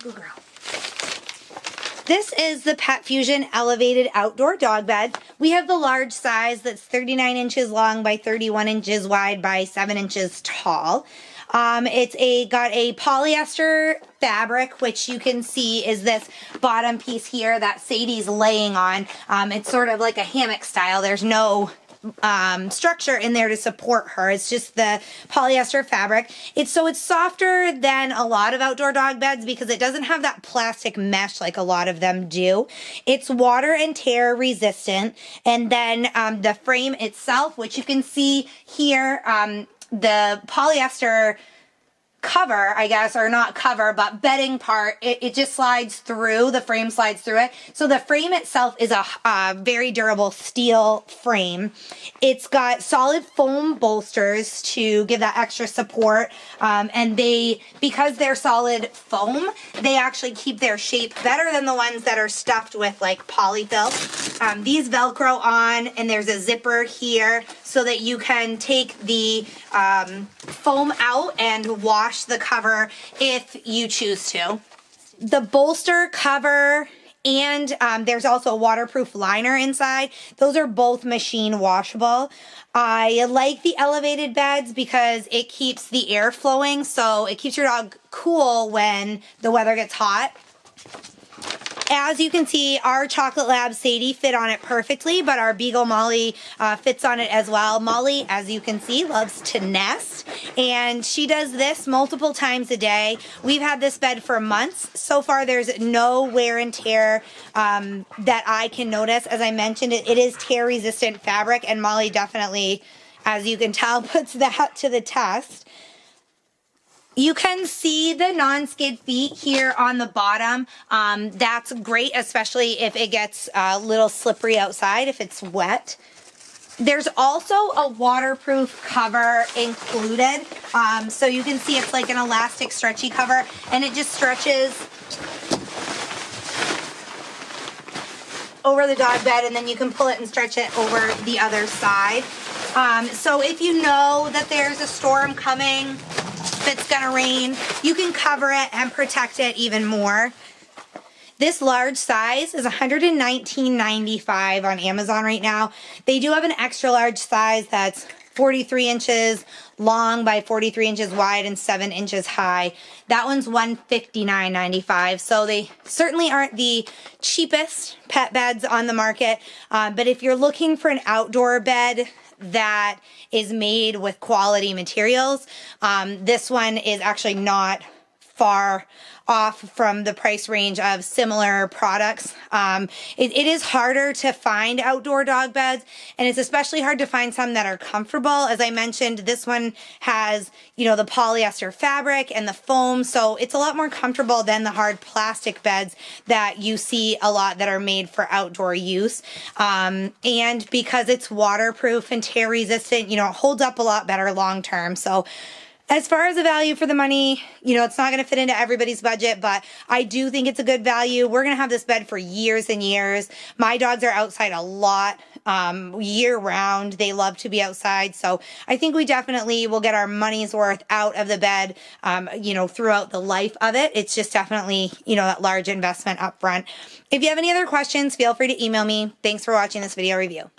Good girl. This is the PetFusion elevated outdoor dog bed. We have the large size that's 39 inches long by 31 inches wide by 7 inches tall. It's got a polyester fabric, which you can see is this bottom piece here that Sadie's laying on. It's sort of like a hammock style. There's no structure in there to support her. It's just the polyester fabric. It's softer than a lot of outdoor dog beds because it doesn't have that plastic mesh like a lot of them do. It's water and tear resistant. And then the frame itself, which you can see here, the polyester cover, I guess, or not cover, but bedding part, it just slides through, the frame slides through it. So the frame itself is a very durable steel frame. It's got solid foam bolsters to give that extra support. And because they're solid foam, they actually keep their shape better than the ones that are stuffed with like polyfill. These Velcro on, and there's a zipper here so that you can take the foam out and wash the cover if you choose to. The bolster cover and there's also a waterproof liner inside. Those are both machine washable. I like the elevated beds because it keeps the air flowing, so it keeps your dog cool when the weather gets hot. As you can see, our chocolate lab Sadie fit on it perfectly, but our beagle Molly fits on it as well. Molly, as you can see, loves to nest, and she does this multiple times a day. We've had this bed for months. So far, there's no wear and tear that I can notice. As I mentioned, it is tear-resistant fabric, and Molly definitely, as you can tell, puts that to the test. You can see the non-skid feet here on the bottom. That's great, especially if it gets a little slippery outside, if it's wet. There's also a waterproof cover included. So you can see it's like an elastic stretchy cover, and it just stretches over the dog bed, and then you can pull it and stretch it over the other side. So if you know that there's a storm coming, if it's gonna rain, you can cover it and protect it even more. This large size is $119.95 on Amazon right now. They do have an extra large size that's 43 inches long by 43 inches wide and 7 inches high. That one's $159.95. So they certainly aren't the cheapest pet beds on the market. But if you're looking for an outdoor bed that is made with quality materials, this one is actually not far off from the price range of similar products. It is harder to find outdoor dog beds, and it's especially hard to find some that are comfortable. As I mentioned, this one has, you know, the polyester fabric and the foam, so it's a lot more comfortable than the hard plastic beds that you see a lot that are made for outdoor use. And because it's waterproof and tear resistant, you know, it holds up a lot better long term. So as far as the value for the money, you know, it's not going to fit into everybody's budget, but I do think it's a good value. We're going to have this bed for years and years. My dogs are outside a lot, year round. They love to be outside. So I think we definitely will get our money's worth out of the bed, you know, throughout the life of it. It's just definitely, you know, that large investment up front. If you have any other questions, feel free to email me. Thanks for watching this video review.